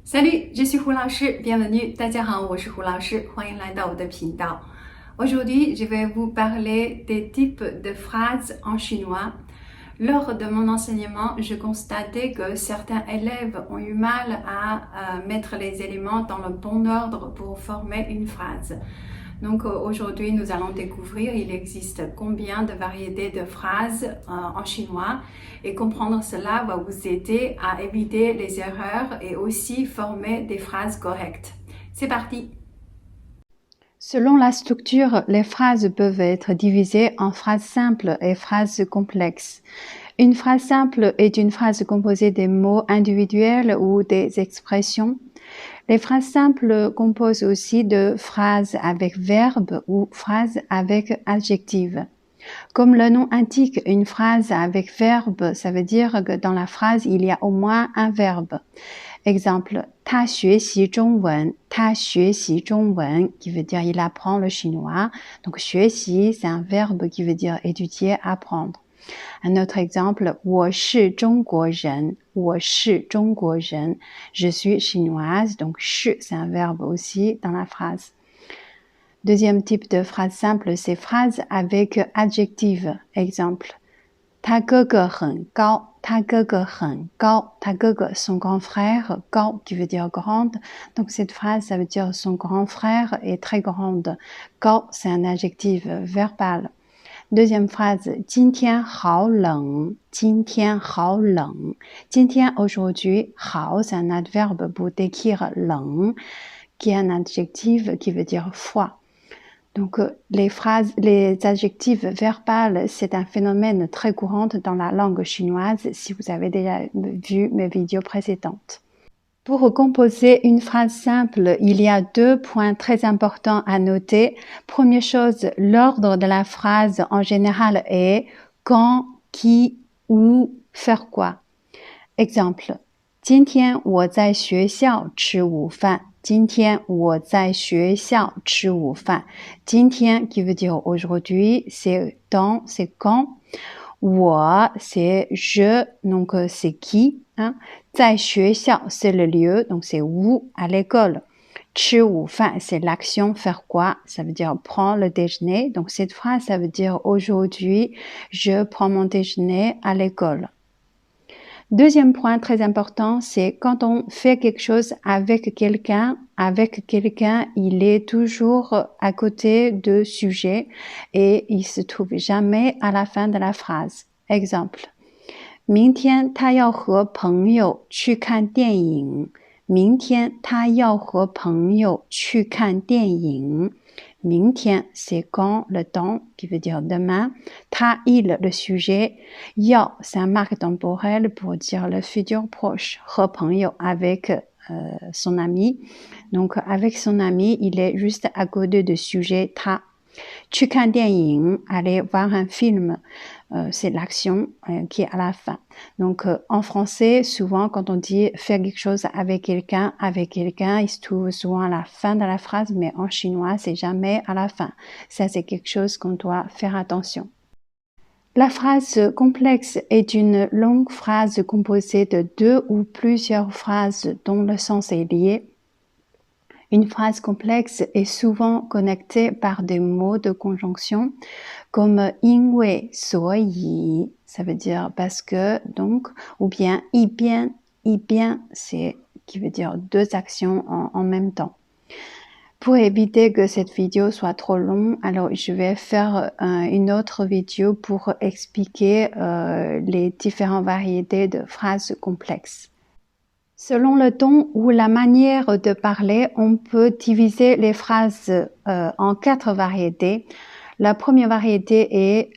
Salut, je suis Hu 老师 bienvenue. 大家好，我是胡老师，欢迎来到我的频道。Aujourd'hui, je vais vous parler des types de phrases en chinois. Lors de mon enseignement, je constatais que certains élèves ont eu mal à mettre les éléments dans le bon ordre pour former une phrase. Donc aujourd'hui, nous allons découvrir il existe combien de variétés de phrases en chinois et comprendre cela va vous aider à éviter les erreurs et aussi former des phrases correctes. C'est parti! Selon la structure, les phrases peuvent être divisées en phrases simples et phrases complexes. Une phrase simple est une phrase composée des mots individuels ou des expressions. Les phrases simples composent aussi de phrases avec verbe ou phrases avec adjectif. Comme le nom indique, une phrase avec verbe, ça veut dire que dans la phrase, il y a au moins un verbe. Exemple, 他学习中文, 他学习中文, qui veut dire il apprend le chinois. Donc, 学习, c'est un verbe qui veut dire étudier, apprendre. Un autre exemple, 我是中国人, 我是中国人, je suis chinoise. Donc, 是, c'est un verbe aussi dans la phrase. Deuxième type de phrase simple, c'est phrase avec adjectif. Exemple, 他哥哥很高, 他哥哥很高, 他哥哥, son grand frère, 高 qui veut dire grande. Donc cette phrase, ça veut dire son grand frère est très grande. 高, c'est un adjectif verbal. Deuxième phrase, 今天好冷, 今天好冷. 今天, aujourd'hui, 好, c'est un adverbe pour décrire 冷, qui est un adjectif qui veut dire froid. Donc, les adjectifs verbales, c'est un phénomène très courant dans la langue chinoise si vous avez déjà vu mes vidéos précédentes. Pour composer une phrase simple, il y a deux points très importants à noter. Première chose, l'ordre de la phrase en général est quand, qui, où, faire quoi. Exemple, 今天我在学校吃午饭。今天我在学校吃午饭。今天 qui veut dire aujourd'hui, c'est dans, c'est quand. 我 c'est je, donc c'est qui. Hein. 在学校 c'est le lieu, donc c'est où, à l'école. 吃午饭 c'est l'action, faire quoi, ça veut dire prendre le déjeuner. Donc cette phrase, ça veut dire aujourd'hui, je prends mon déjeuner à l'école. Deuxième point très important, c'est quand on fait quelque chose avec quelqu'un, il est toujours à côté de sujet et il se trouve jamais à la fin de la phrase. Exemple, 明天他要和朋友去看电影。明天他要和朋友去看电影。明天 c'est quand, le temps, qui veut dire demain. Ta, il, le sujet. Yao, c'est un marque temporel pour dire le futur proche. 和朋友 avec son ami. Donc, avec son ami, il est juste à côté de sujet ta. 去看电影, aller voir un film, c'est l'action qui est à la fin. Donc, en français, souvent, quand on dit faire quelque chose avec quelqu'un, il se trouve souvent à la fin de la phrase, mais en chinois, c'est jamais à la fin. Ça, c'est quelque chose qu'on doit faire attention. La phrase complexe est une longue phrase composée de deux ou plusieurs phrases dont le sens est lié. Une phrase complexe est souvent connectée par des mots de conjonction comme 因为, 所以, ça veut dire parce que, donc, ou bien 一边, c'est qui veut dire deux actions en même temps. Pour éviter que cette vidéo soit trop longue, alors je vais faire une autre vidéo pour expliquer les différentes variétés de phrases complexes. Selon le ton ou la manière de parler, on peut diviser les phrases en 4 variétés. La première variété est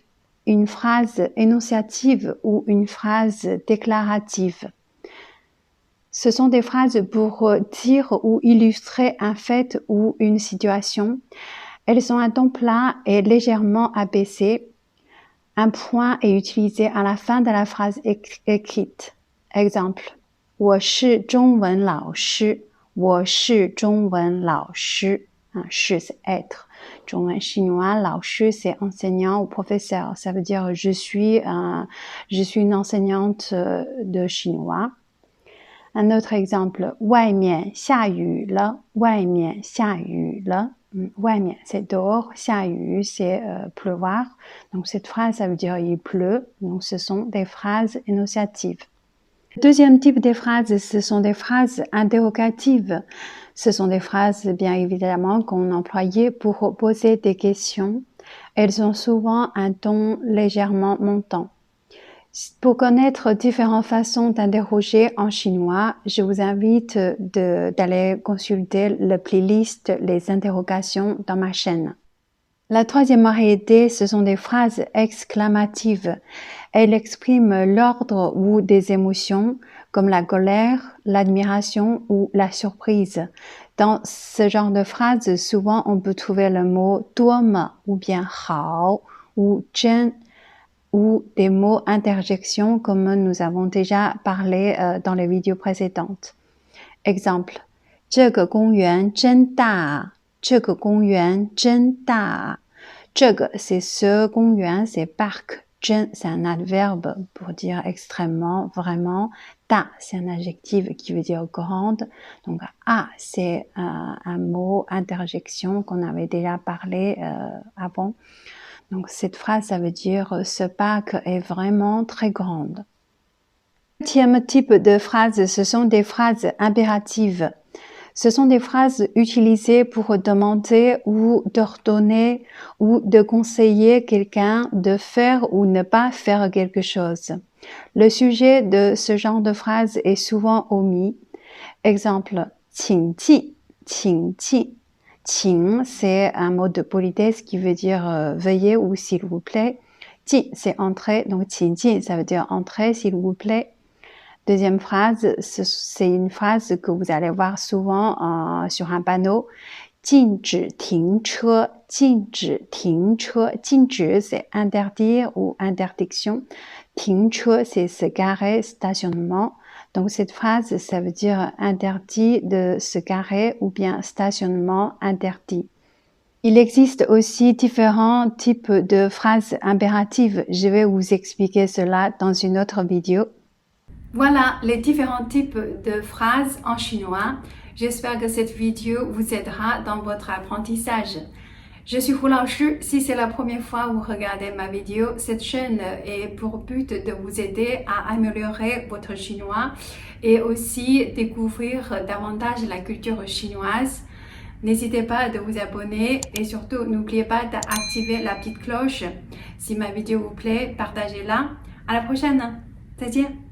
une phrase énonciative ou une phrase déclarative. Ce sont des phrases pour dire ou illustrer un fait ou une situation. Elles ont un ton plat et légèrement abaissé. Un point est utilisé à la fin de la phrase écrite. Exemple. 我是中文老师。我是中文老师。是 c'est être. 中文 chinois, 老师 c'est enseignant ou professeur. Ça veut dire je suis une enseignante de chinois. Un autre exemple, 外面下雨了，外面下雨了。外面, c'est dehors, 下雨, c'est pleuvoir. Donc cette phrase, ça veut dire il pleut. Donc ce sont des phrases énonciatives. Le deuxième type de phrases, ce sont des phrases interrogatives. Ce sont des phrases, bien évidemment, qu'on employait pour poser des questions. Elles ont souvent un ton légèrement montant. Pour connaître différentes façons d'interroger en chinois, je vous invite d'aller consulter la playlist Les interrogations dans ma chaîne. La troisième variété, ce sont des phrases exclamatives. Elles expriment l'ordre ou des émotions comme la colère, l'admiration ou la surprise. Dans ce genre de phrases, souvent on peut trouver le mot 多么 ou bien 好 ou 真 ou des mots interjections comme nous avons déjà parlé dans les vidéos précédentes. Exemple, 这个公园真大，这个公园真大。这个 c'est ce 公园 c'est parc. 真 c'est un adverbe pour dire extrêmement, vraiment. Ta c'est un adjectif qui veut dire grande. Donc a c'est un mot interjection qu'on avait déjà parlé avant. Donc cette phrase, ça veut dire ce parc est vraiment très grande. Le deuxième type de phrases, ce sont des phrases impératives. Ce sont des phrases utilisées pour demander ou d'ordonner ou de conseiller quelqu'un de faire ou ne pas faire quelque chose. Le sujet de ce genre de phrase est souvent omis. Exemple, 请记，请记。请, c'est un mot de politesse qui veut dire veuillez ou s'il vous plaît. Ji, c'est entrer, donc 请进, ça veut dire entrer s'il vous plaît. Deuxième phrase, c'est une phrase que vous allez voir souvent sur un panneau. 禁止停车，禁止停车。禁止, c'est interdire ou interdiction. 停车, c'est se garer, stationnement. Donc cette phrase, ça veut dire interdit de se garer ou bien stationnement interdit. Il existe aussi différents types de phrases impératives. Je vais vous expliquer cela dans une autre vidéo. Voilà les différents types de phrases en chinois. J'espère que cette vidéo vous aidera dans votre apprentissage. Je suis Hu Laoshi. Si c'est la première fois que vous regardez ma vidéo, cette chaîne est pour but de vous aider à améliorer votre chinois et aussi découvrir davantage la culture chinoise. N'hésitez pas de vous abonner et surtout n'oubliez pas d'activer la petite cloche. Si ma vidéo vous plaît, partagez-la. À la prochaine. 再见。